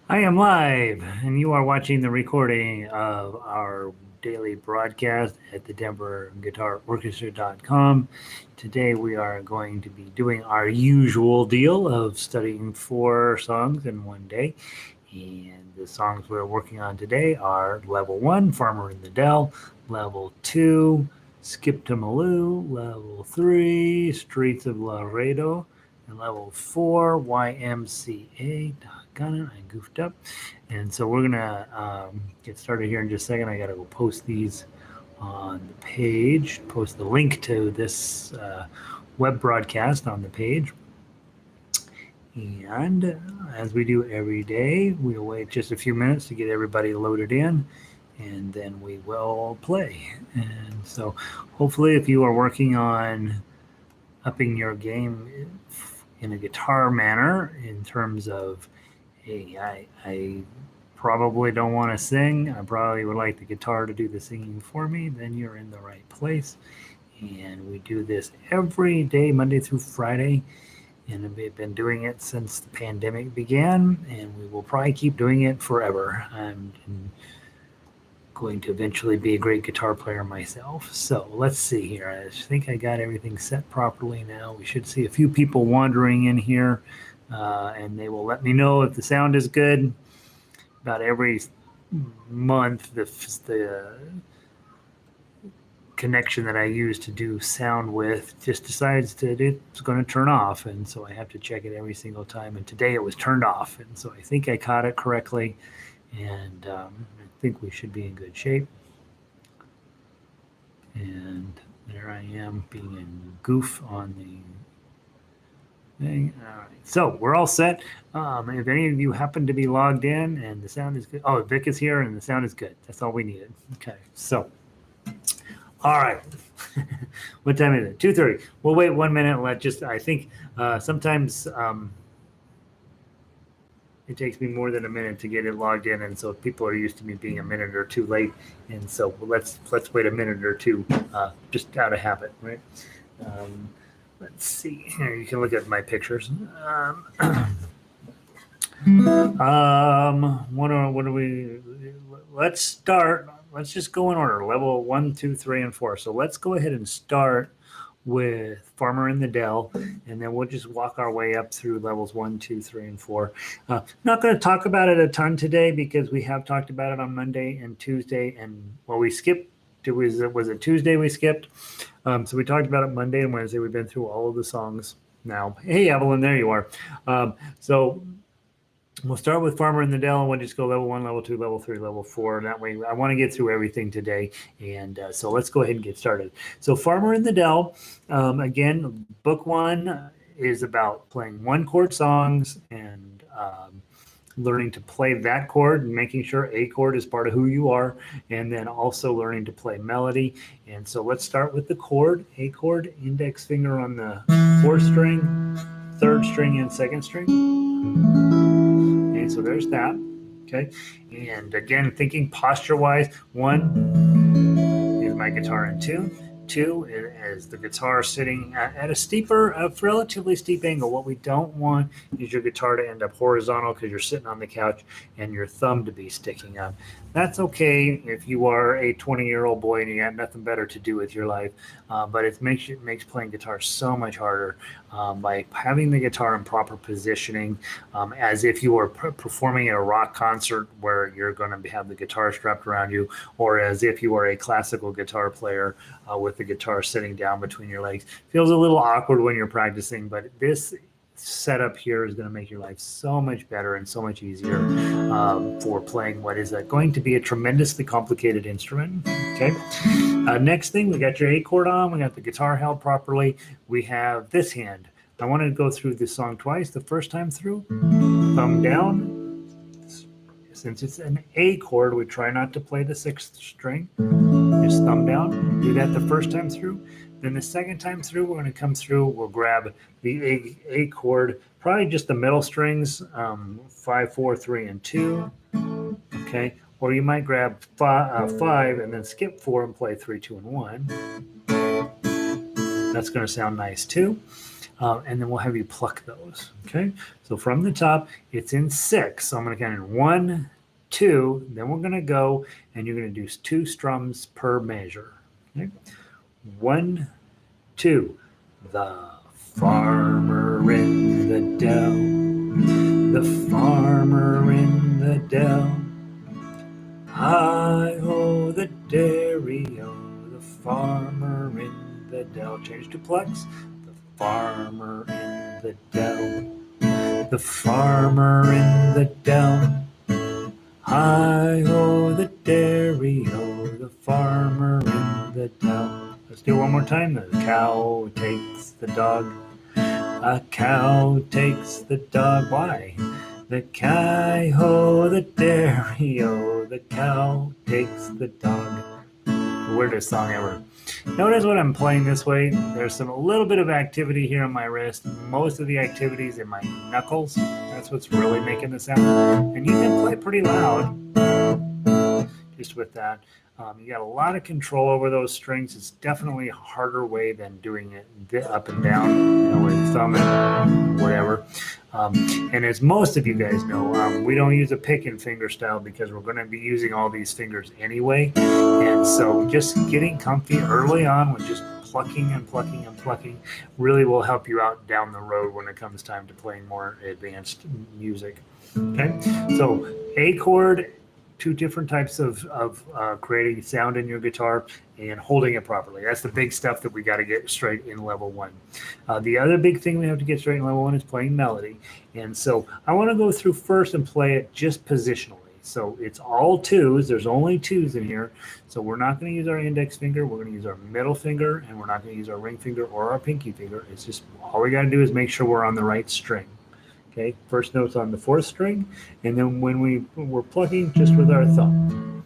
I am live, and you are watching the recording of our daily broadcast at the Denver Guitar Orchestra.com. Today, we are going to be doing our usual deal of studying 4 songs in one day. And the songs we're working on today are Level 1, Farmer in the Dell, Level 2, Skip to Maloo, Level 3, Streets of Laredo, and Level 4, YMCA. Doggone it, I goofed up. And so we're going to get started here in just a second. I got to go post these on the page, post the link to this web broadcast on the page. And as we do every day, we'll wait just a few minutes to get everybody loaded in, and then we will play. And so hopefully, if you are working on upping your game in a guitar manner, in terms of, hey, I probably don't want to sing, I probably would like the guitar to do the singing for me, then you're in the right place. And we do this every day, Monday through Friday. And we've been doing it since the pandemic began, and we will probably keep doing it forever. I'm going to eventually be a great guitar player myself. So let's see here. I think I got everything set properly now. We should see a few people wandering in here, and they will let me know if the sound is good. About every month, the connection that I use to do sound with just decides that it's going to turn off. And so I have to check it every single time. And today it was turned off. And so I think I caught it correctly. And I think we should be in good shape. And there I am being a goof on the thing. All right. So we're all set. If any of you happen to be logged in and the sound is good. Oh, Vic is here and the sound is good. That's all we needed. Okay. So. All right. What time is it? 2:30. We'll wait 1 minute. I think sometimes it takes me more than a minute to get it logged in. And so people are used to me being a minute or two late. And so let's wait a minute or two just out of habit, right? Let's see. Here, you can look at my pictures. What are we? Let's start. Let's just go in order. Level 1, 2, 3, and 4. So let's go ahead and start with Farmer in the Dell, and then we'll just walk our way up through levels 1, 2, 3, and 4. Not going to talk about it a ton today because we have talked about it on Monday and Tuesday, and well, we skipped. Was it Tuesday we skipped? So we talked about it Monday and Wednesday. We've been through all of the songs now. Hey, Evelyn, there you are. So we'll start with Farmer in the Dell, and we'll just go level 1, level 2, level 3, level 4. That way, I want to get through everything today. And so let's go ahead and get started. So Farmer in the Dell, again, book 1 is about playing one chord songs and learning to play that chord and making sure a chord is part of who you are, and then also learning to play melody. And so let's start with the chord, A chord, index finger on the 4th string, 3rd string, and 2nd string. Okay, so there's that. Okay, and again, thinking posture-wise, 1 is my guitar in tune. 2 is the guitar sitting at a relatively steep angle. What we don't want is your guitar to end up horizontal because you're sitting on the couch and your thumb to be sticking up. That's okay if you are a 20-year-old boy and you got nothing better to do with your life, but it makes playing guitar so much harder by having the guitar in proper positioning, as if you were performing at a rock concert where you're going to have the guitar strapped around you, or as if you were a classical guitar player with the guitar sitting down between your legs. Feels a little awkward when you're practicing, but this setup here is going to make your life so much better and so much easier for playing what is going to be a tremendously complicated instrument. Okay. Next thing, we got your A chord on. We got the guitar held properly. We have this hand. I want to go through this song twice. The first time through, thumb down. Since it's an A chord, we try not to play the 6th string. Just thumb down. Do that the first time through. Then the second time through, we're going to come through. We'll grab the A chord, probably just the middle strings, 5, 4, 3, and 2. Okay. Or you might grab 5 and then skip 4 and play 3, 2, and 1. That's going to sound nice too. and then we'll have you pluck those. Okay, so from the top, it's in 6. So I'm going to count in 1, 2. Then we're going to go, and you're going to do 2 strums per measure. Okay, 1, 2. The farmer in the dell, the farmer in the dell. Hi-ho, the dairy-o, the farmer in the dell. Change to plex. The farmer in the dell, the farmer in the dell. Hi-ho, the dairy-o, the farmer in the dell. Let's do it one more time. The cow takes the dog. A cow takes the dog. Why? The cow, the dairy-o, the cow takes the dog. The weirdest song ever. Notice when I'm playing this way, there's a little bit of activity here on my wrist. Most of the activities in my knuckles. That's what's really making the sound. And you can play pretty loud just with that. You got a lot of control over those strings. It's definitely a harder way than doing it up and down, with thumb and whatever. And as most of you guys know, we don't use a pick and finger style because we're going to be using all these fingers anyway. And so just getting comfy early on with just plucking and plucking and plucking really will help you out down the road when it comes time to playing more advanced music. Okay, so A chord, 2 different types of creating sound in your guitar and holding it properly. That's the big stuff that we got to get straight in level 1. The other big thing we have to get straight in level 1 is playing melody. And so I want to go through first and play it just positionally. So it's all 2s. There's only 2s in here. So we're not going to use our index finger. We're going to use our middle finger, and we're not going to use our ring finger or our pinky finger. It's just all we got to do is make sure we're on the right string. Okay, first note's on the 4th string, and then when we're plucking, just with our thumb.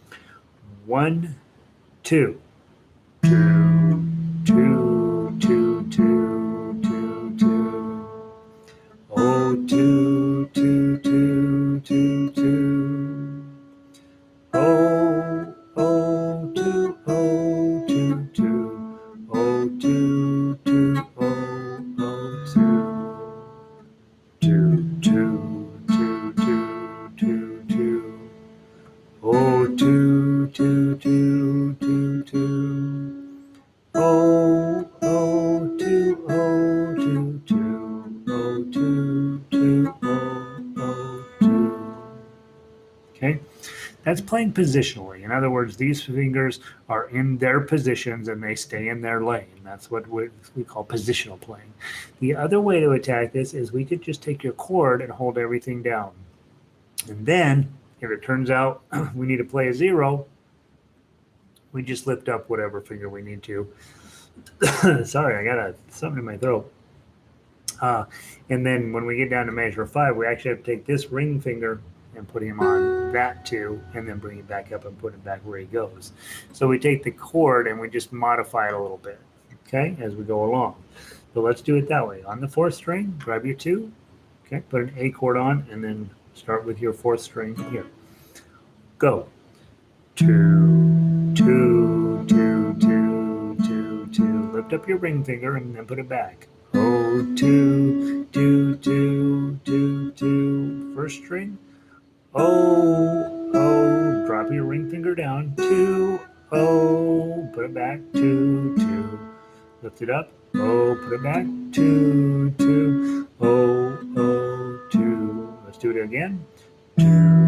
1, 2, 2, 2, 2, 2, 2, 2. Oh, 2, 2, 2, 2, 2. Oh, oh, 2, oh, 2, 2. Oh, 2, 2, oh, oh, 2. 2, 2, 2, 2, 2, 2. Oh, 2, 2, 2, 2, 2. Oh, oh, 2, oh, 2, 2. Oh, 2, 2, oh, oh, 2. Okay, that's playing positionally. In other words, these fingers are in their positions and they stay in their lane. That's what we call positional playing. The other way to attack this is we could just take your chord and hold everything down. And then, if it turns out we need to play a 0, we just lift up whatever finger we need to. Sorry, I got something in my throat. And then when we get down to measure 5, we actually have to take this ring finger and put him on that 2, and then bring it back up and put it back where he goes. So we take the chord and we just modify it a little bit, okay, as we go along. So let's do it that way. On the 4th string, grab your 2, okay, put an A chord on, and then start with your 4th string here. Go. 2, 2, 2, 2, 2, 2. Lift up your ring finger and then put it back. Oh, 2, 2, 2, 2, 2. 1st string. Oh, oh, drop your ring finger down. 2, oh, put it back. 2, 2. Lift it up. Oh, put it back. 2, 2. Oh, oh, 2. Let's do it again. 2.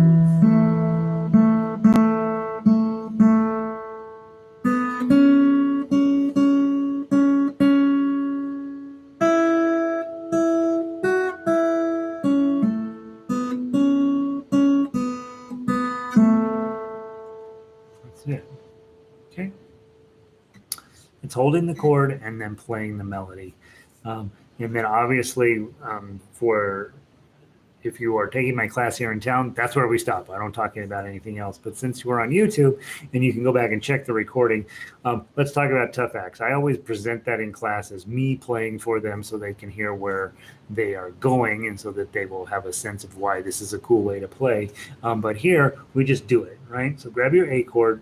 It. Okay, it's holding the chord and then playing the melody, and then obviously for if you are taking my class here in town, that's where we stop. I don't talk about anything else. But since we're on YouTube and you can go back and check the recording, let's talk about tough acts. I always present that in class as me playing for them so they can hear where they are going and so that they will have a sense of why this is a cool way to play. But here we just do it, right? So grab your A chord.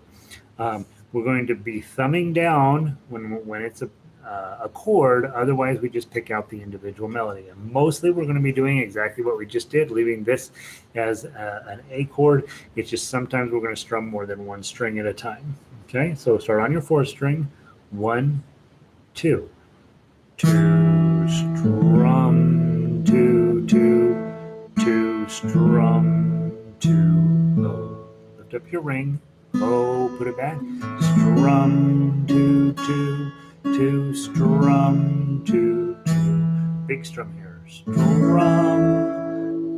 We're going to be thumbing down when it's a chord. Otherwise, we just pick out the individual melody. And mostly we're going to be doing exactly what we just did, leaving this as an A chord. It's just sometimes we're going to strum more than one string at a time. Okay, so start on your fourth string. 1, 2. 2, strum, 2, 2, 2, strum, 2, oh. Lift up your ring. Oh, put it back. Strum, 2, 2, 2, strum, 2, 2. Big strum here. Strum,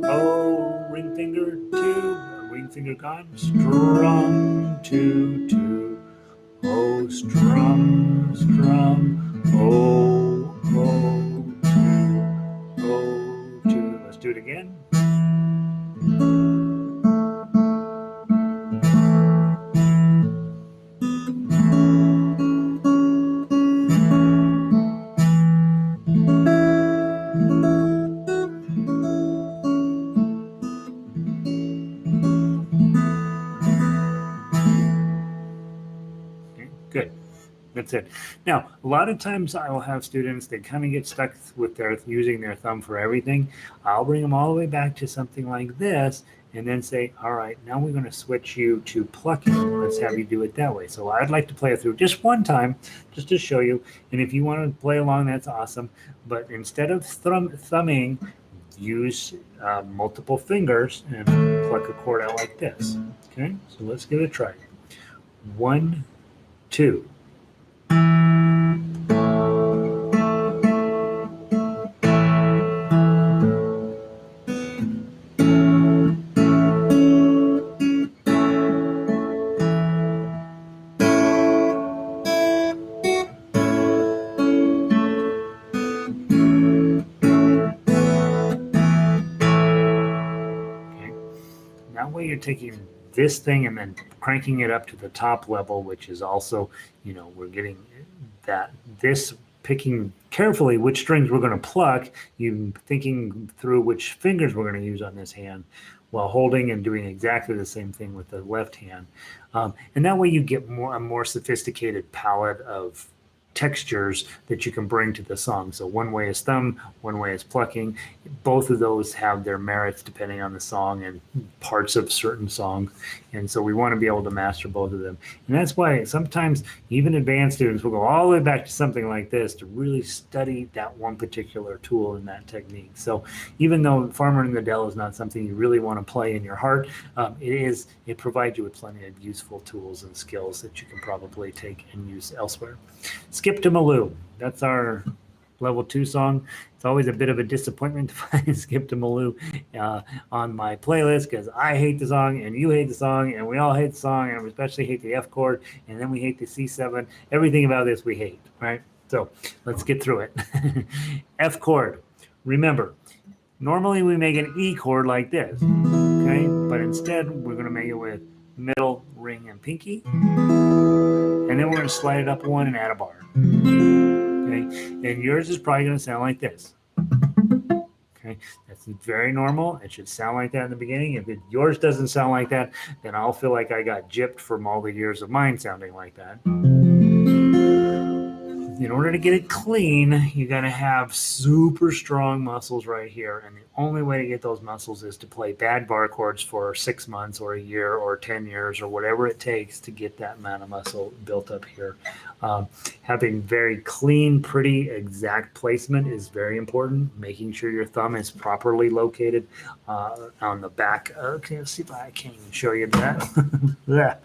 oh, ring finger, 2, ring finger gone. Strum, 2, 2, oh, strum, strum, oh, oh, 2, oh, 2. Let's do it again. Good. That's it. Now, a lot of times I will have students, they kind of get stuck with their using their thumb for everything. I'll bring them all the way back to something like this and then say, all right, now we're going to switch you to plucking. Let's have you do it that way. So I'd like to play it through just one time, just to show you. And if you want to play along, that's awesome. But instead of thumbing, use multiple fingers and pluck a chord out like this. Okay, so let's give it a try. 1, 2. That way you're taking this thing and then cranking it up to the top level, which is also, we're getting that this picking carefully which strings we're going to pluck, you thinking through which fingers we're going to use on this hand while holding and doing exactly the same thing with the left hand. And that way you get a more sophisticated palette of textures that you can bring to the song. So one way is thumb, one way is plucking. Both of those have their merits depending on the song and parts of certain songs. And so we want to be able to master both of them. And that's why sometimes even advanced students will go all the way back to something like this to really study that one particular tool and that technique. So even though Farmer in the Dell is not something you really want to play in your heart, it provides you with plenty of useful tools and skills that you can probably take and use elsewhere. Skip to Maloo. That's our level 2 song. It's always a bit of a disappointment to find Skip to Maloo on my playlist because I hate the song and you hate the song and we all hate the song and we especially hate the F chord and then we hate the C7. Everything about this we hate, right? So let's get through it. F chord. Remember, normally we make an E chord like this, okay? But instead we're going to make it with middle, ring, and pinky. And then we're going to slide it up one and add a bar. Okay, and yours is probably going to sound like this. Okay, that's very normal. It should sound like that in the beginning. If yours doesn't sound like that, then I'll feel like I got gypped from all the years of mine sounding like that. In order to get it clean, you got to have super strong muscles right here. And the only way to get those muscles is to play bad bar chords for 6 months or a year or 10 years or whatever it takes to get that amount of muscle built up here. Having very clean, pretty, exact placement is very important. Making sure your thumb is properly located on the back. Okay, let's see if I can even show you that. Yeah.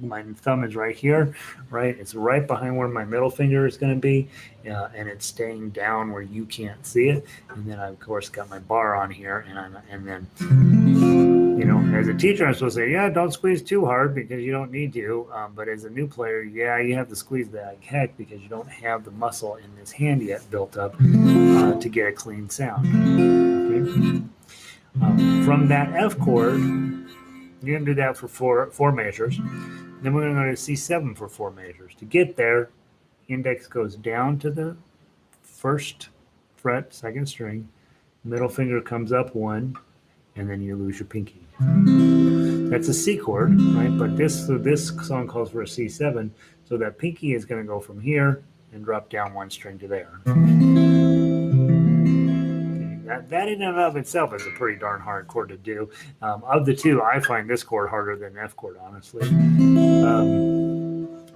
My thumb is right here, right? It's right behind where my middle finger is going to be, and it's staying down where you can't see it. And then I, of course, got my bar on here, and then, as a teacher, I'm supposed to say, yeah, don't squeeze too hard because you don't need to. But as a new player, yeah, you have to squeeze that like heck because you don't have the muscle in this hand yet built up to get a clean sound. Okay? From that F chord, you're going to do that for four measures. Then we're going to go to C7 for 4 measures. To get there, index goes down to the first fret, second string. Middle finger comes up 1, and then you lose your pinky. That's a C chord, right? But this song calls for a C7, so that pinky is going to go from here and drop down one string to there. That in and of itself is a pretty darn hard chord to do. Of the two, I find this chord harder than F chord, honestly.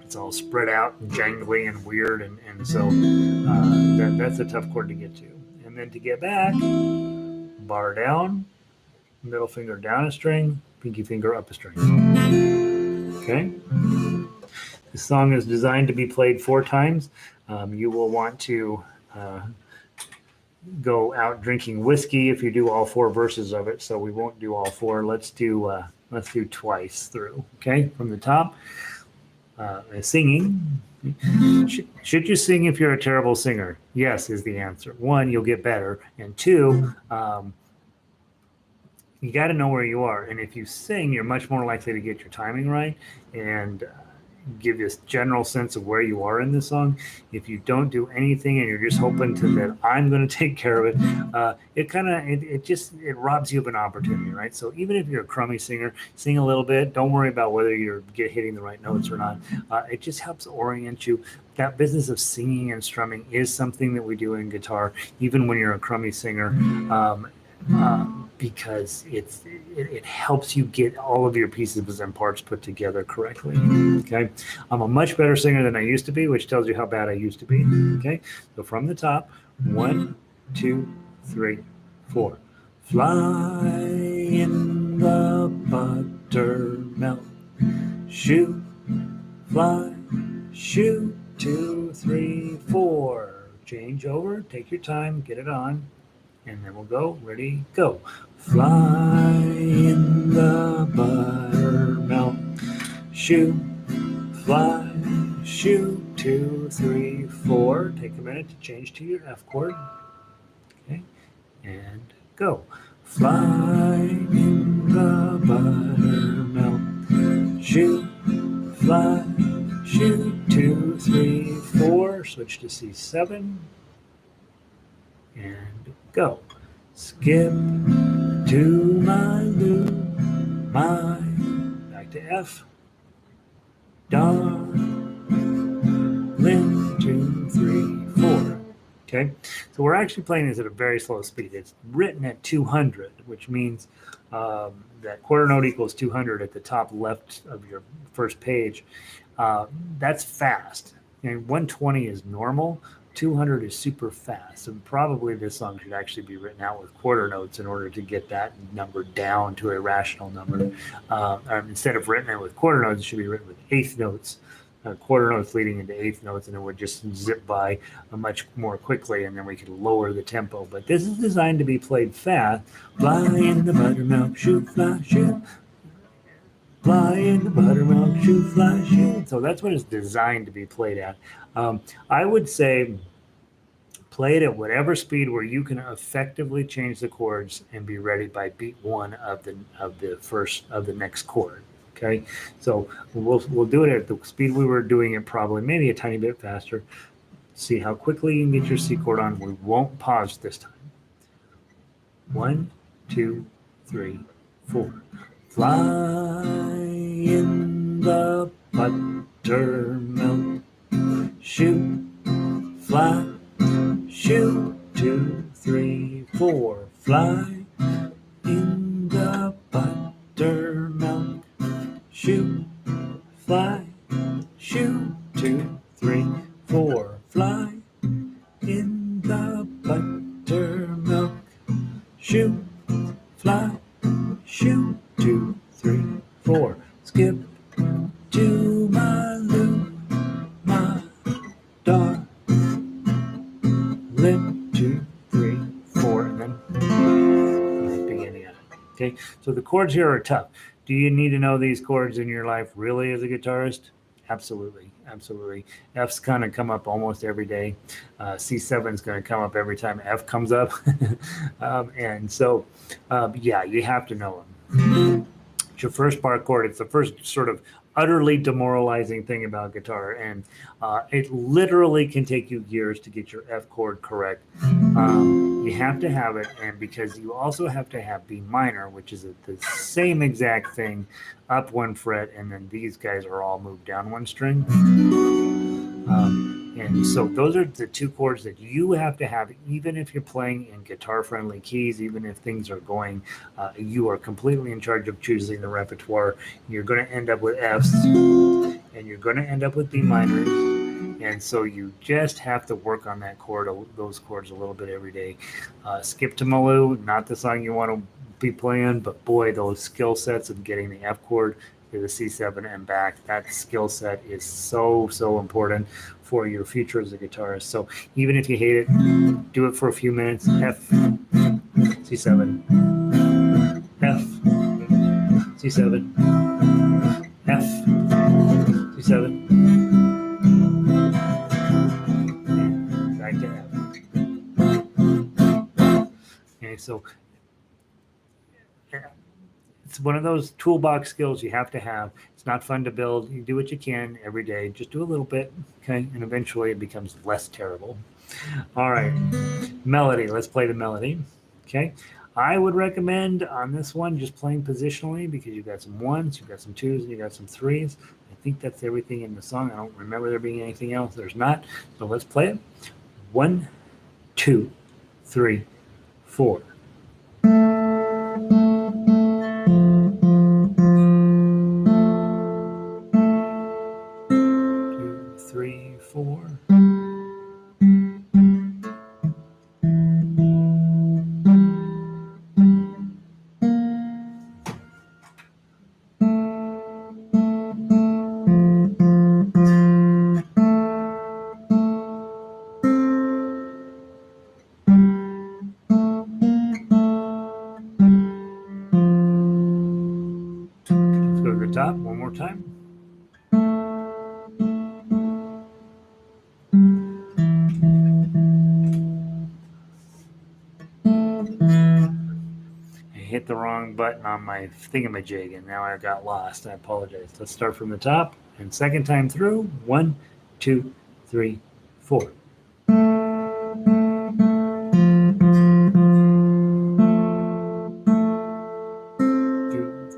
It's all spread out and jangly and weird, and so that's a tough chord to get to. And then to get back, bar down, middle finger down a string, pinky finger up a string. Okay? This song is designed to be played 4 times. You will want to go out drinking whiskey if you do all 4 verses of it, so we won't do all 4. Let's do twice through. Okay, from the top. Singing. Should you sing if you're a terrible singer? Yes, is the answer. 1, you'll get better, and 2, you got to know where you are. And if you sing, you're much more likely to get your timing right and give you a general sense of where you are in the song. If you don't do anything and you're just hoping that I'm going to take care of it, it robs you of an opportunity, right? So even if you're a crummy singer, sing a little bit. Don't worry about whether you're hitting the right notes or not. It just helps orient you. That business of singing and strumming is something that we do in guitar, even when you're a crummy singer. Because it helps you get all of your pieces and parts put together correctly. Okay, I'm a much better singer than I used to be, which tells you how bad I used to be. Okay, so from the top, 1, 2, 3, 4. Fly in the buttermilk, shoot, fly, shoot, 2, 3, 4. Change over, take your time, get it on. And then we'll go. Ready, go. Fly in the buttermilk. Shoot, fly, shoot, 2, 3, 4. Take a minute to change to your F chord. Okay, and go. Fly in the buttermilk. Shoot, fly, shoot, 2, 3, 4. Switch to C7. And go. Skip to my loo, my, back to F, darling, 2, 3, 4. Okay, so we're actually playing this at a very slow speed. It's written at 200, which means that quarter note equals 200 at the top left of your first page. That's fast, and 120 is normal. 200 is super fast, and probably this song should actually be written out with quarter notes in order to get that number down to a rational number. Instead of written with quarter notes, it should be written with eighth notes, quarter notes leading into eighth notes, and it would just zip by much more quickly, and then we could lower the tempo. But this is designed to be played fast. Fly in the buttermilk, shoot, fly, shoot. Fly in the buttermilk, shoot, fly, shoot. So that's what it's designed to be played at. I would say play it at whatever speed where you can effectively change the chords and be ready by beat 1 of the next chord. Okay, so we'll do it at the speed we were doing it, probably maybe a tiny bit faster. See how quickly you can get your C chord on. We won't pause this time. 1, 2, 3, 4. Fly in the buttermilk, shoot, fly, shoot, 2, 3, 4. Fly in the buttermilk, shoot, fly, shoot, 2, 3, 4. Fly in the buttermilk, shoot, fly, shoot, 2, 3, 4. Skip to my loo, my darling, 2, 3, 4, and then beginning of it. Okay, so the chords here are tough. Do you need to know these chords in your life really as a guitarist? Absolutely, absolutely. F's kind of come up almost every day. C7 is going to come up every time F comes up. And so, yeah, you have to know them. It's your first bar chord. It's the first sort of utterly demoralizing thing about guitar, and it literally can take you years to get your F chord correct. You have to have it, and because you also have to have B minor, which is the same exact thing, up 1 fret, and then these guys are all moved down 1 string. And so those are the two chords that you have to have, even if you're playing in guitar-friendly keys, even if things are going, you are completely in charge of choosing the repertoire. You're going to end up with Fs, and you're going to end up with D minors. And so you just have to work on that chord, those chords a little bit every day. Skip to Malou, not the song you want to be playing, but boy, those skill sets of getting the F chord to the C7 and back, that skill set is so important for your future as a guitarist. So even if you hate it, do it for a few minutes. F, C7, F, C7, F, C7, and back to F. Okay, so it's one of those toolbox skills you have to have. It's not fun to build. You do what you can every day. Just do a little bit, okay? And eventually it becomes less terrible. All right, melody. Let's play the melody, okay? I would recommend on this one just playing positionally because you've got some ones, you've got some twos, and you've got some threes. I think that's everything in the song. I don't remember there being anything else. There's not. So let's play it. 1, 2, 3, 4. 3, 4. Let's go to the top one more time. Hit the wrong button on my thingamajig and now I got lost. I apologize. Let's start from the top and second time through. 1, 2, 3, 4. 2,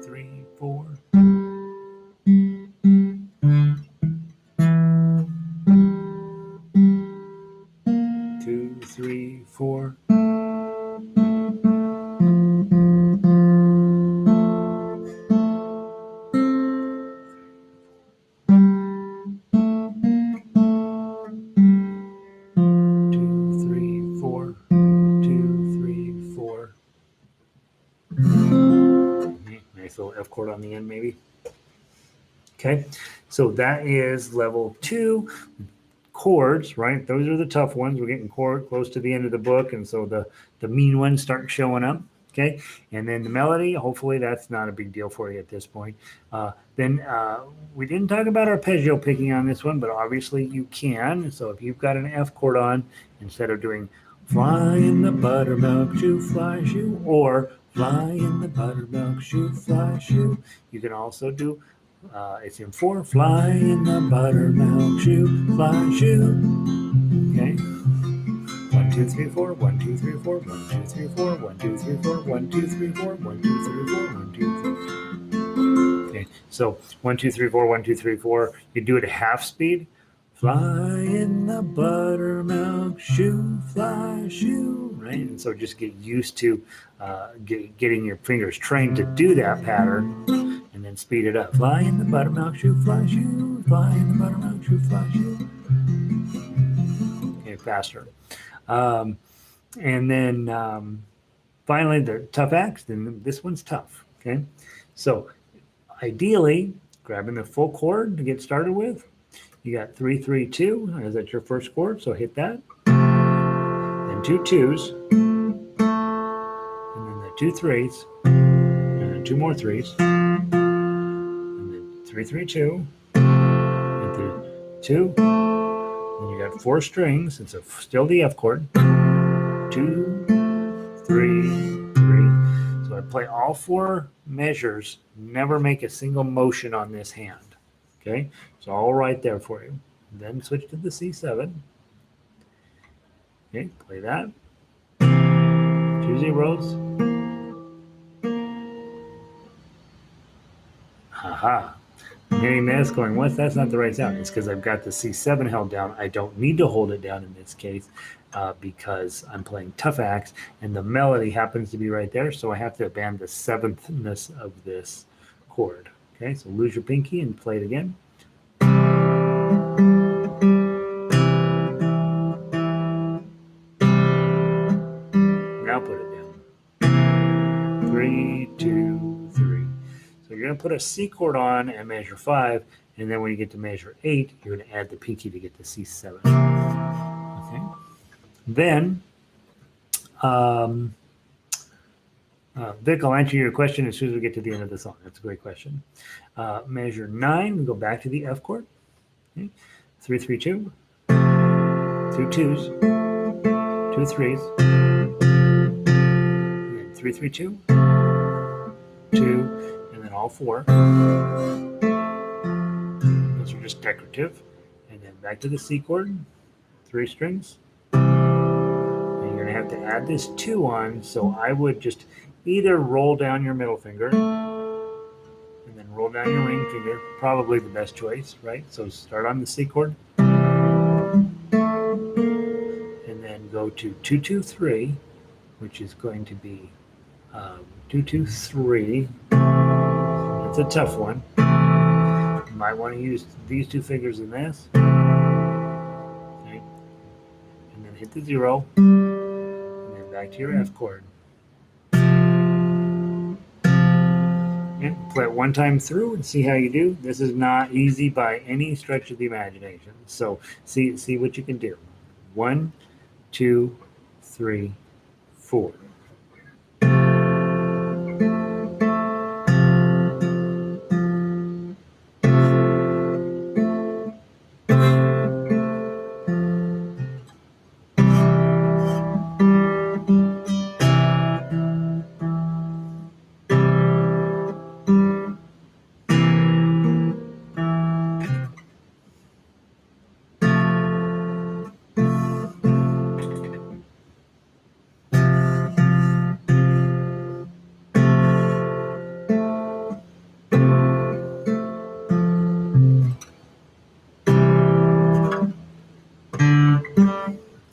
3, 4. 2, 3, 4. 2, 3, 4. Nice little F chord on the end, maybe. Okay, so that is level 2. Chords, right? Those are the tough ones. We're getting close to the end of the book, and so the mean ones start showing up. Okay, and then the melody, hopefully that's not a big deal for you at this point. Then we didn't talk about arpeggio picking on this one, but obviously you can. So if you've got an F chord on, instead of doing fly in the buttermilk shoe, fly shoe, or fly in the buttermilk shoe, fly shoe, you can also do it's in 4, fly in the buttermilk shoe, fly shoe. Okay. 1, 2, 3, 4, 1, 2, 3, 4, 1, 2, 3, 4, 1, 2, 3, 4, 1, 2, 3, 4, 1, 2, 3, 4, 1, 2, 3. Okay, so 1, 2, 3, 4, 1, 2, 3, 4. You do it at half speed. Fly in the buttermilk shoe, fly shoe, right? And so just get used to getting your fingers trained to do that pattern, and then speed it up. Fly in the buttermilk shoe, fly shoe, fly in the buttermilk shoe, fly shoe. Okay, faster. And then finally, the tough acts. Then this one's tough. Okay, so ideally, grabbing the full chord to get started with. You got 3, 3, 2. Is that your first chord? So hit that. Then 2 2s, and then the 2 3s, and then 2 more 3s, and then 3, 3, 2, and then 2. Then you got 4 strings. It's still the F chord. 2, 3, 3. So I play all 4 measures. Never make a single motion on this hand. Okay, it's all right there for you. Then switch to the C7. Okay, play that. 2 zeros. Haha. Hearing this going, what? That's not the right sound. It's because I've got the C7 held down. I don't need to hold it down in this case because I'm playing tough axe and the melody happens to be right there. So I have to band the seventhness of this chord. Okay, so lose your pinky and play it again. Now put it down. 3, 2, 3. So you're going to put a C chord on at measure 5, and then when you get to measure 8, you're going to add the pinky to get the C7. Okay. Then, Vic, I'll answer your question as soon as we get to the end of the song. That's a great question. Measure 9, we go back to the F chord. Okay. 3, 3, 2. 2 2s. 2 3s. And then 3, 3, 2. 2, and then all 4. Those are just decorative. And then back to the C chord, 3 strings. And you're going to have to add this 2 on, so I would just either roll down your middle finger and then roll down your ring finger, probably the best choice, right? So start on the C chord and then go to 2 2 3, which is going to be 2 2 3. It's a tough one. You might want to use these 2 fingers in this. Okay. And then hit the 0. And then back to your F chord. And play it one time through and see how you do. This is not easy by any stretch of the imagination. So see what you can do. 1, 2, 3, 4.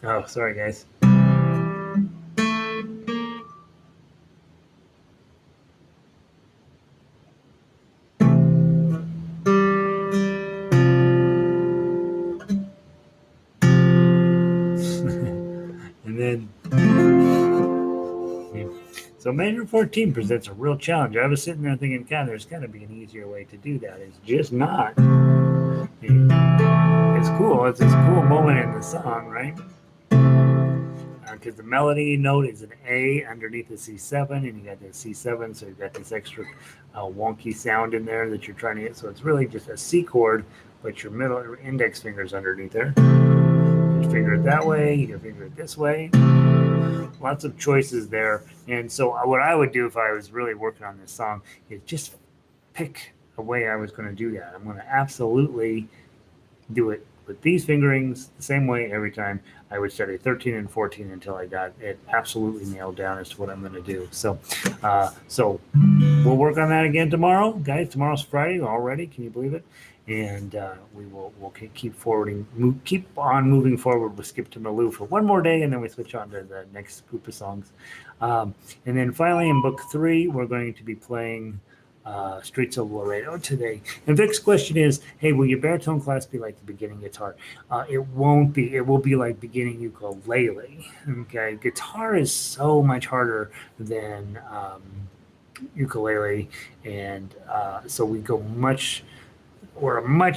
Oh, sorry, guys. And then, so measure 14 presents a real challenge. I was sitting there thinking, God, there's got to be an easier way to do that. It's just not. It's cool. It's this cool moment in the song, right? Because the melody note is an A underneath the C7, and you got the C7, so you've got this extra wonky sound in there that you're trying to get. So it's really just a C chord, but your middle index finger's underneath there. You can finger it that way, you can finger it this way. Lots of choices there. And so what I would do if I was really working on this song is just pick a way I was going to do that. I'm going to absolutely do it with these fingerings the same way every time. I would study 13 and 14 until I got it absolutely nailed down as to what I'm going to do. So we'll work on that again tomorrow, guys. Tomorrow's Friday already. Can you believe it? And we'll keep on moving forward with Skip to Malou for one more day, and then we switch on to the next group of songs. And then finally in book 3, we're going to be playing Streets of Laredo today. And Vic's question is, hey, will your baritone class be like the beginning guitar? It won't be. It will be like beginning ukulele. Okay, guitar is so much harder than ukulele, and so we go much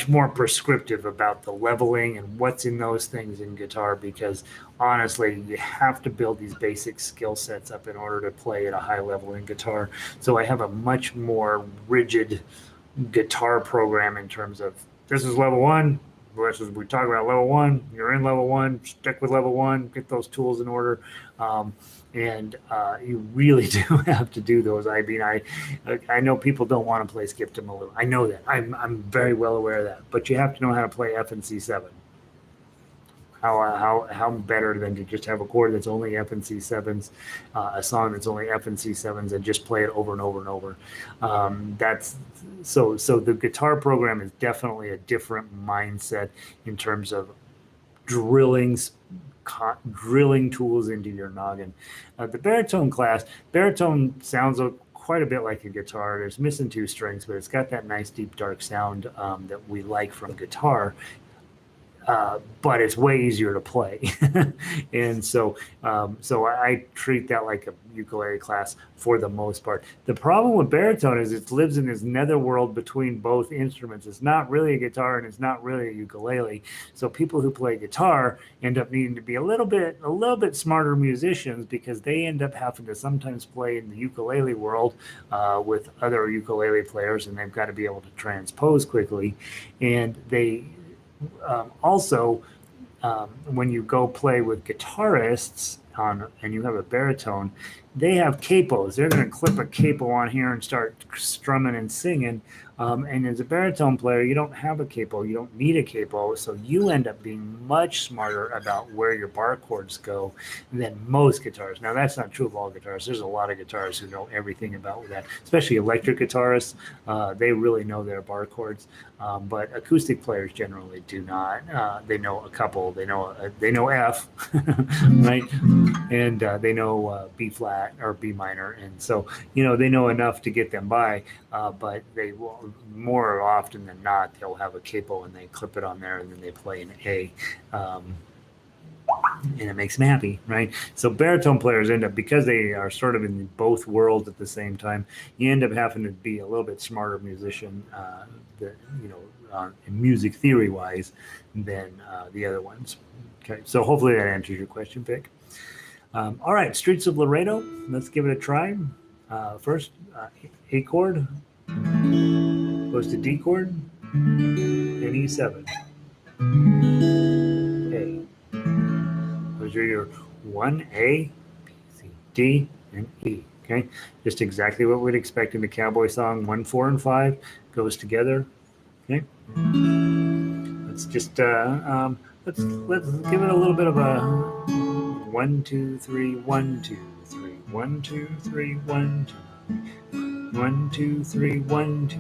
more prescriptive about the leveling and what's in those things in guitar, because honestly, you have to build these basic skill sets up in order to play at a high level in guitar. So I have a much more rigid guitar program in terms of this is level 1. We talk about level 1. You're in level 1. Stick with level 1. Get those tools in order. And you really do have to do those. I mean, I know people don't want to play Skip to Malou. I know that. I'm very well aware of that. But you have to know how to play F and C7. how better than to just have a chord that's only F and C7s, a song that's only F and C7s, and just play it over and over and over. That's so the guitar program is definitely a different mindset in terms of drilling drilling tools into your noggin. The baritone class, baritone sounds quite a bit like a guitar. There's missing two strings, but it's got that nice deep dark sound that we like from guitar. But it's way easier to play. And so I treat that like a ukulele class for the most part. The problem with baritone is it lives in this netherworld between both instruments. It's not really a guitar and it's not really a ukulele. So people who play guitar end up needing to be a little bit smarter musicians, because they end up having to sometimes play in the ukulele world with other ukulele players, and they've got to be able to transpose quickly. And they also, when you go play with guitarists and you have a baritone, they have capos. They're going to clip a capo on here and start strumming and singing. And as a baritone player, you don't have a capo. You don't need a capo. So you end up being much smarter about where your bar chords go than most guitars. Now, that's not true of all guitars. There's a lot of guitarists who know everything about that, especially electric guitarists. They really know their bar chords. But acoustic players generally do not. They know a couple. They know F, right? And they know B flat or B minor. And so, they know enough to get them by, but they will, more often than not, they'll have a capo and they clip it on there and then they play an A. And it makes them happy, right? So baritone players end up, because they are sort of in both worlds at the same time, you end up having to be a little bit smarter musician, music theory wise, than the other ones. Okay, so hopefully that answers your question, Vic. All right, Streets of Laredo. Let's give it a try. First, A chord goes to D chord and E7. A. Those are your 1A, B, C, D, and E. Okay, just exactly what we'd expect in a cowboy song. 1, 4, and 5 goes together. Okay, let's just let's give it a little bit of a 1, 2, 3, 1, 2, 3, 1, 2, 3, 1, 2, 1, 2, 3, 1, 2.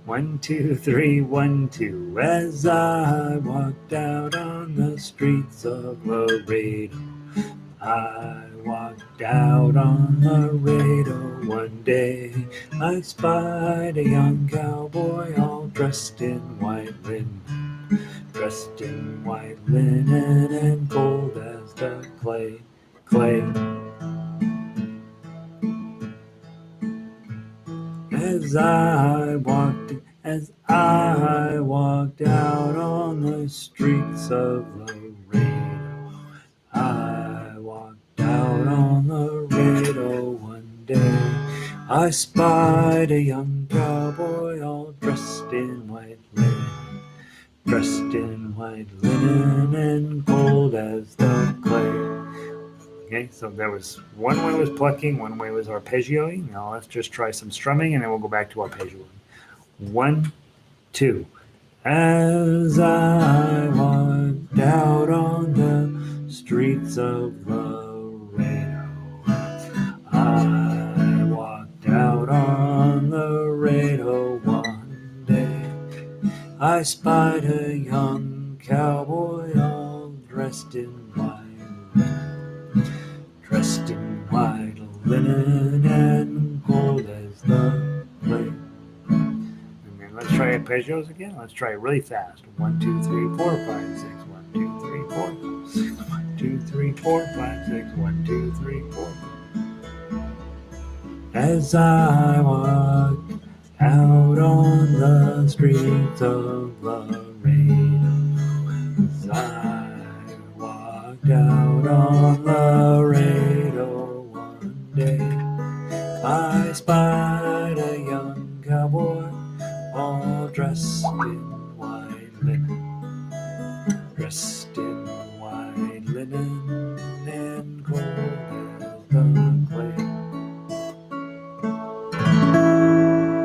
1, 2, 3, 1, 2. As I walked out on the streets of Laredo, I walked out on Laredo one day. I spied a young cowboy all dressed in white linen, dressed in white linen and cold as the clay. As I walked out on the streets of Laredo, I walked out on Laredo one day. I spied a young cowboy all dressed in white linen, and cold as the clay. Okay, so there was one way was plucking, one way was arpeggioing. Now let's just try some strumming and then we'll go back to arpeggioing. 1, 2. As I walked out on the streets of Laredo, I walked out on Laredo one day. I spied a young cowboy all dressed in white linen and cold as the clay. And then let's try arpeggios again. Let's try it really fast. 1, 2, 3, 4, 5, 6. 1, 2, 3, 4, 6. 1, 2, 3, 4, 5, 6. 1, 2, 3, 4. As I walked out on the streets of Laredo, as I walked out on Laredo one day, I spied a young cowboy all dressed in white linen, and cold as the clay.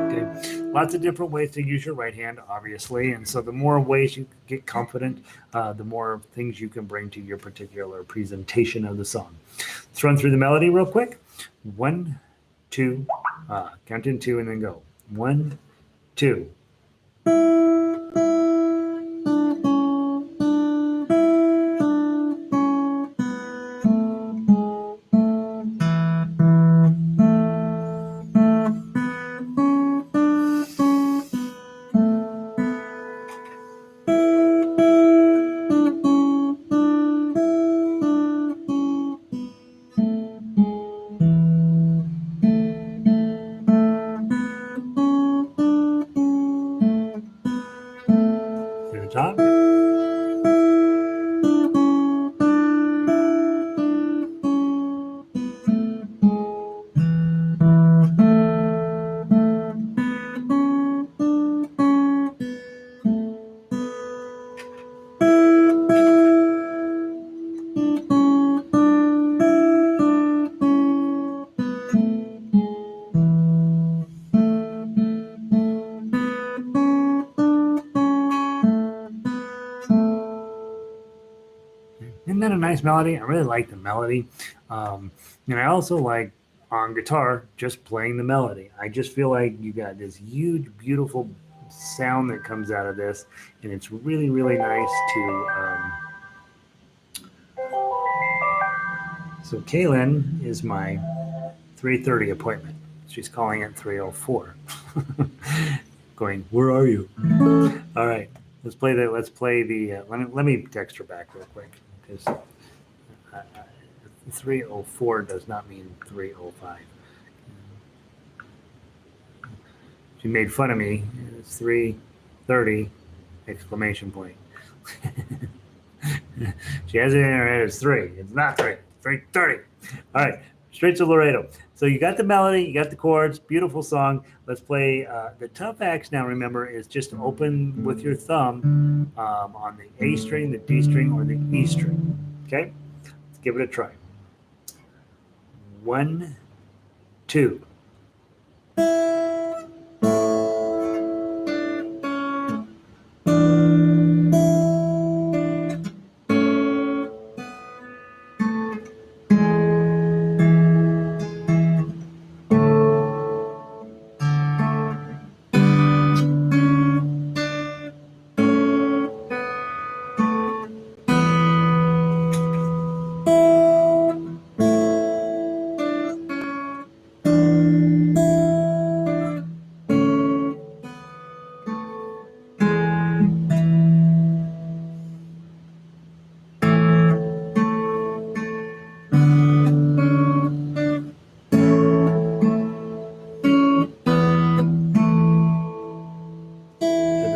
Okay, lots of different ways to use your right hand, obviously. And so the more ways you get confident, the more things you can bring to your particular presentation of the song. Let's run through the melody real quick. 1, 2, count in 2 and then go. 1, 2. To the top. Isn't that a nice melody? I really like the melody. And I also like on guitar just playing the melody. I just feel like you got this huge, beautiful sound that comes out of this, and it's really, really nice to. So Kaylin is my 3:30 appointment. She's calling at 3:04. Going, where are you? All right, let's play the. Let me text her back real quick because 3:04 does not mean 3:05. She made fun of me. It's 3:30 exclamation point. She has it in her head as 3. It's not 3. It's 3:30. All right, straight to Laredo. So you got the melody, you got the chords, beautiful song. Let's play the tough axe now. Remember, is just open with your thumb on the A string, the D string, or the E string. Okay, let's give it a try. 1, 2.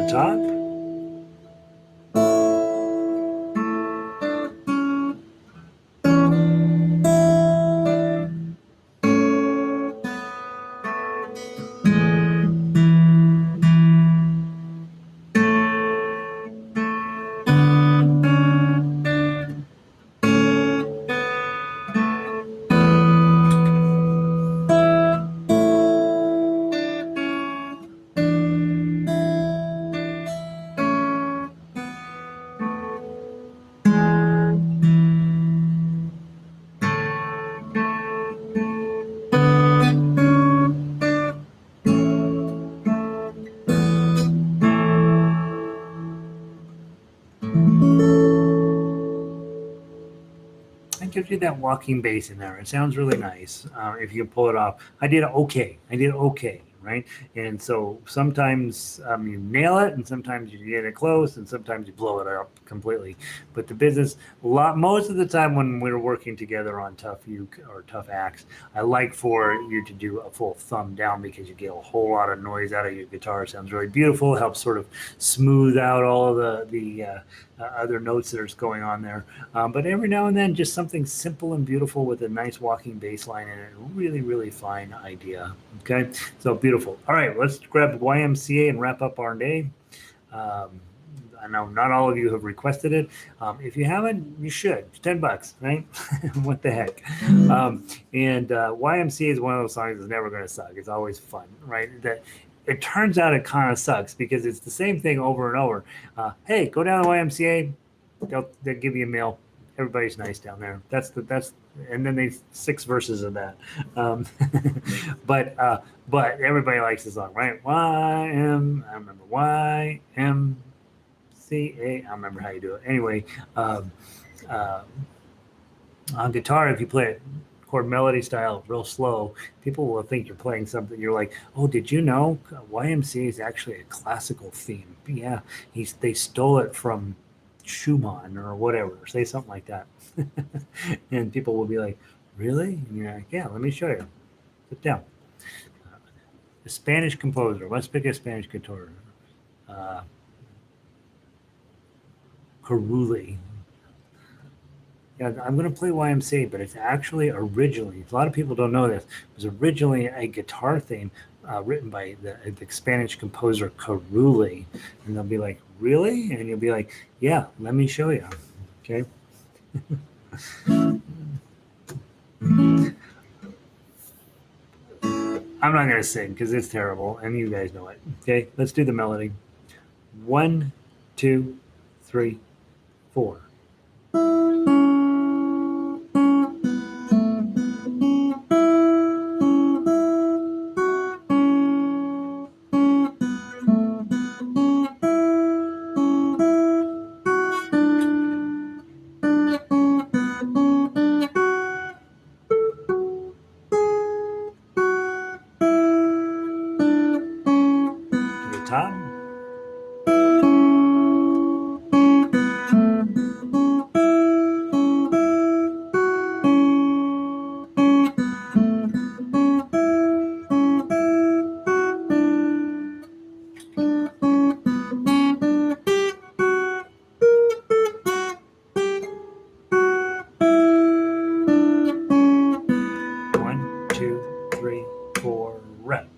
Top. Gives you that walking bass in there. It sounds really nice if you can pull it off. I did okay, right? And so sometimes you nail it, and sometimes you get it close, and sometimes you blow it up completely. But the business, most of the time when we're working together on Tough Uke or Tough Axe, I like for you to do a full thumb down because you get a whole lot of noise out of your guitar. It sounds really beautiful. It helps sort of smooth out all of the other notes that are going on there. But every now and then, just something simple and beautiful with a nice walking bass line in it. Really, really fine idea. Okay, so beautiful. All right, let's grab YMCA and wrap up our day. I know not all of you have requested it. If you haven't, you should. It's $10, right? What the heck? And YMCA is one of those songs that's never going to suck. It's always fun, right? That it turns out it kind of sucks because it's the same thing over and over. Hey, go down to YMCA. They'll give you a meal. Everybody's nice down there. That's and then they 6 verses of that. But everybody likes the song, right? I remember YMCA. I remember how you do it. Anyway, on guitar, if you play it chord melody style real slow, people will think you're playing something. You're like, oh, did you know YMCA is actually a classical theme? Yeah, they stole it from Schumann or whatever. Say something like that. And people will be like, really? And you're like, yeah, let me show you. Sit down. A Spanish composer. Let's pick a Spanish composer. Carulli. Yeah, I'm going to play YMCA, but it's actually originally, a lot of people don't know this, it was originally a guitar theme written by the Spanish composer Carulli. And they'll be like, really? And you'll be like, yeah, let me show you. Okay. I'm not going to sing because it's terrible, and you guys know it. Okay, let's do the melody. 1, 2, 3, 4. Top. One, two, three, four, rep.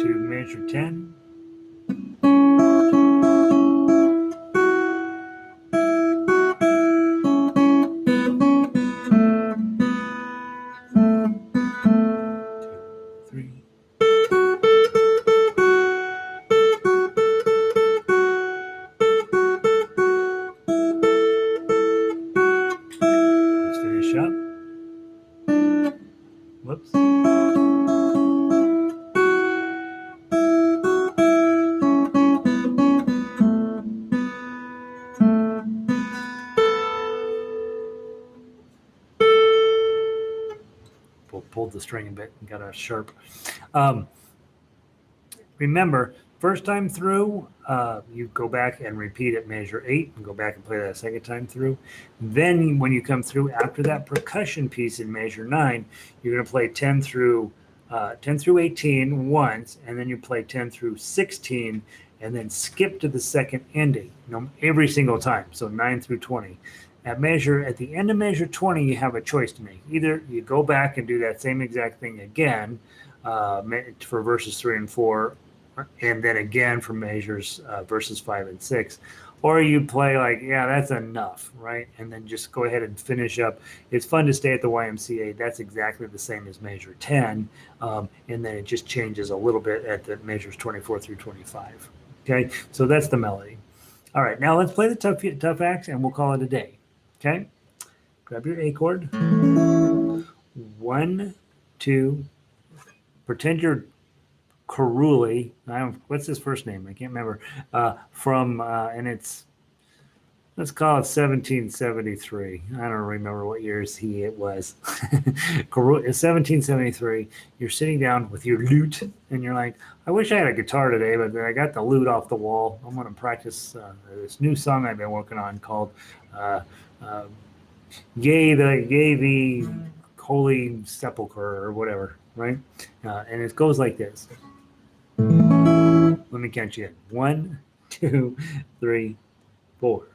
Measure 10. Whoops. Pulled the string a bit and got a sharp. Remember, first time through, you go back and repeat at measure 8 and go back and play that a second time through. Then when you come through after that percussion piece in measure 9, you're going to play 10 through 18 once, and then you play 10 through 16 and then skip to the second ending, every single time. So 9 through 20. At the end of measure 20, you have a choice to make. Either you go back and do that same exact thing again for verses 3 and 4, and then again for measures verses 5 and 6, or you play like, yeah, that's enough, right? And then just go ahead and finish up. It's fun to stay at the YMCA. That's exactly the same as measure 10, and then it just changes a little bit at the measures 24 through 25. Okay, so that's the melody. All right, now let's play the tough acts, and we'll call it a day. Okay, grab your A chord. 1, 2. Pretend you're Carulli. What's his first name? I can't remember. And let's call it 1773. I don't remember what years it was. 1773. You're sitting down with your lute, and you're like, I wish I had a guitar today, but I got the lute off the wall. I'm going to practice this new song I've been working on called Yea the Holy Sepulchre or whatever, right? And it goes like this. Let me count you in. 1, 2, 3, 4.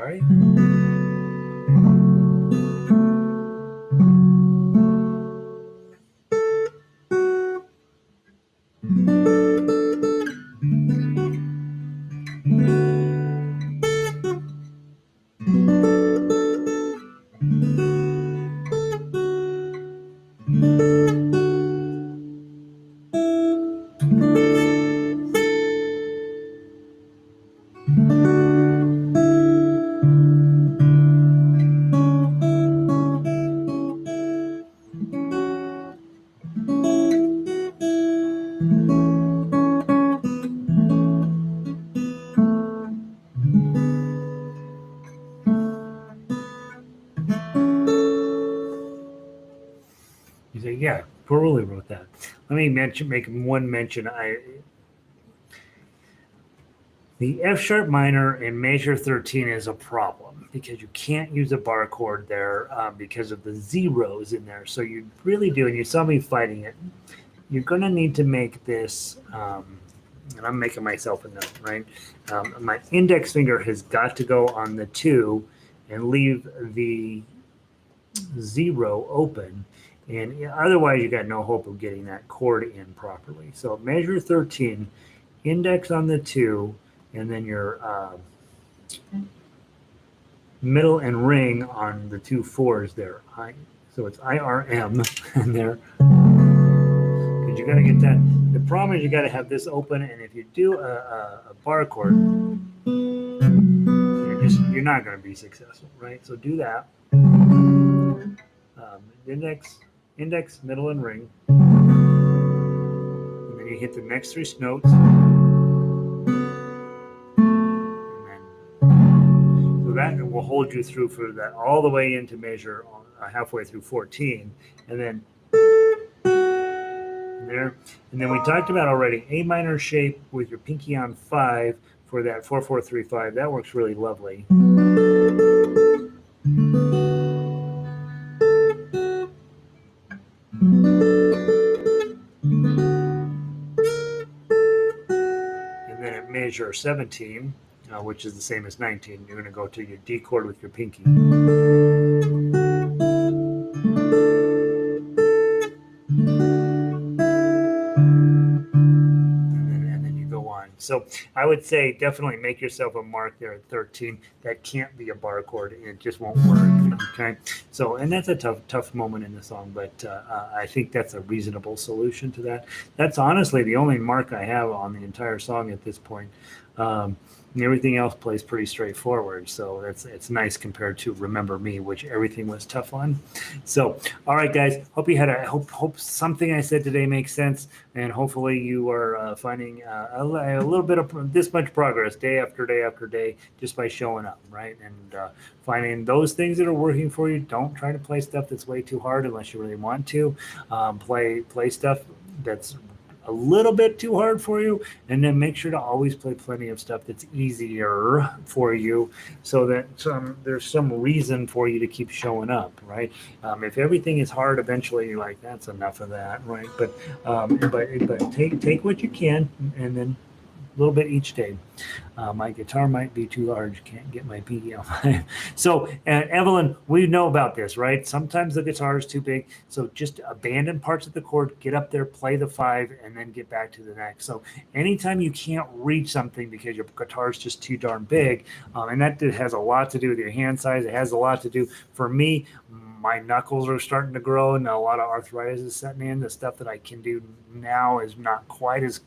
sorry. You say, yeah, Beruli wrote that. Let me make one mention. The F sharp minor in measure 13 is a problem because you can't use a bar chord there because of the zeros in there. So you really do, and you saw me fighting it. You're going to need to make this, and I'm making myself a note, right? My index finger has got to go on the 2 and leave the 0 open. And otherwise, you got no hope of getting that chord in properly. So measure 13, index on the 2, and then your middle and ring on the 2 4s there. So it's IRM and there. Because you got to get that. The problem is you got to have this open, and if you do a bar chord, you're not going to be successful, right? So do that. Index, middle, and ring. And then you hit the next 3 notes. So that will hold you through for that all the way into measure halfway through 14. And then there. And then we talked about already A minor shape with your pinky on 5 for that 4-4-3-5. That works really lovely. And then at measure 17, which is the same as 19, you're going to go to your D chord with your pinky. And then you go on. So I would say definitely make yourself a mark there at 13. That can't be a bar chord, and it just won't work. Okay. So, and that's a tough moment in the song, but I think that's a reasonable solution to that. That's honestly the only mark I have on the entire song at this point. And everything else plays pretty straightforward. So it's nice compared to Remember Me, which everything was tough on. So, all right, guys, hope you had hope something I said today makes sense. And hopefully you are finding a little bit of this much progress day after day after day just by showing up, right? And finding those things that are working for you. Don't try to play stuff that's way too hard unless you really want to. Play stuff that's a little bit too hard for you, and then make sure to always play plenty of stuff that's easier for you so that there's some reason for you to keep showing up, right? If everything is hard, eventually you're like, that's enough of that, right? But take what you can, and then a little bit each day. My guitar might be too large. Can't get my pinky on my. So, Evelyn, we know about this, right? Sometimes the guitar is too big. So just abandon parts of the chord, get up there, play the 5, and then get back to the next. So anytime you can't reach something because your guitar is just too darn big, and that has a lot to do with your hand size. It has a lot to do, for me, my knuckles are starting to grow and a lot of arthritis is setting in. The stuff that I can do now is not quite as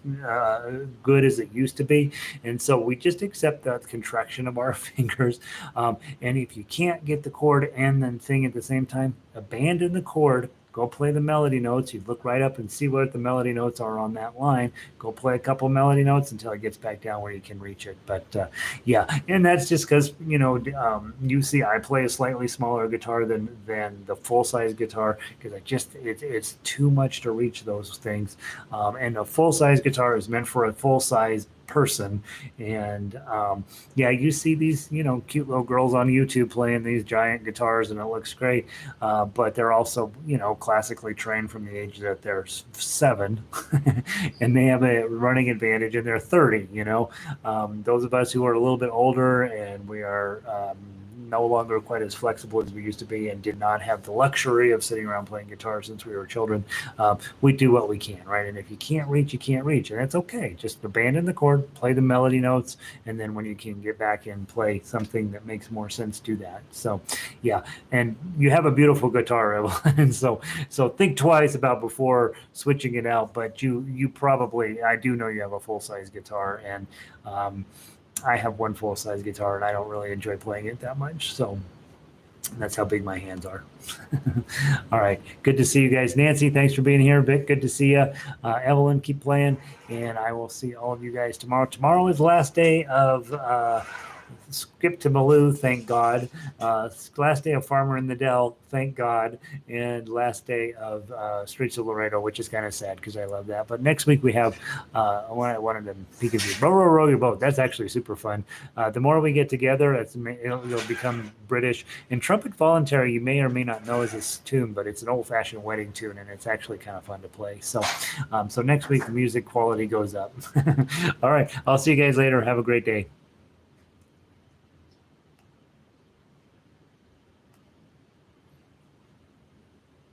good as it used to be. And so we just accept that contraction of our fingers. And if you can't get the chord and then sing at the same time, abandon the chord. Go play the melody notes. You look right up and see what the melody notes are on that line. Go play a couple melody notes until it gets back down where you can reach it. But yeah, and that's just because, you see I play a slightly smaller guitar than the full-size guitar because it's too much to reach those things. And a full-size guitar is meant for a full-size person. And yeah, you see these, cute little girls on YouTube playing these giant guitars, and it looks great. But they're also, classically trained from the age that they're 7, and they have a running advantage, and they're 30. Those of us who are a little bit older, and we are no longer quite as flexible as we used to be, and did not have the luxury of sitting around playing guitar since we were children. We do what we can, right? And if you can't reach, you can't reach, and that's okay. Just abandon the chord, play the melody notes, and then when you can get back and play something that makes more sense, do that. So, yeah, and you have a beautiful guitar, Evelyn. so think twice about before switching it out. But you probably, I do know you have a full size guitar, and I have one full size guitar, and I don't really enjoy playing it that much. So that's how big my hands are. All right. Good to see you guys. Nancy, thanks for being here. Vic, good to see you. Evelyn, keep playing. And I will see all of you guys tomorrow. Tomorrow is the last day of Skip to Malou, thank God. Last day of Farmer in the Dell, thank God. And last day of Streets of Laredo, which is kind of sad because I love that. But next week we have one of them, Peekaboo, row your boat. That's actually super fun. The more we get together, it'll become British. And Trumpet Voluntary, you may or may not know, is this tune, but it's an old-fashioned wedding tune, and it's actually kind of fun to play. So next week the music quality goes up. All right, I'll see you guys later. Have a great day.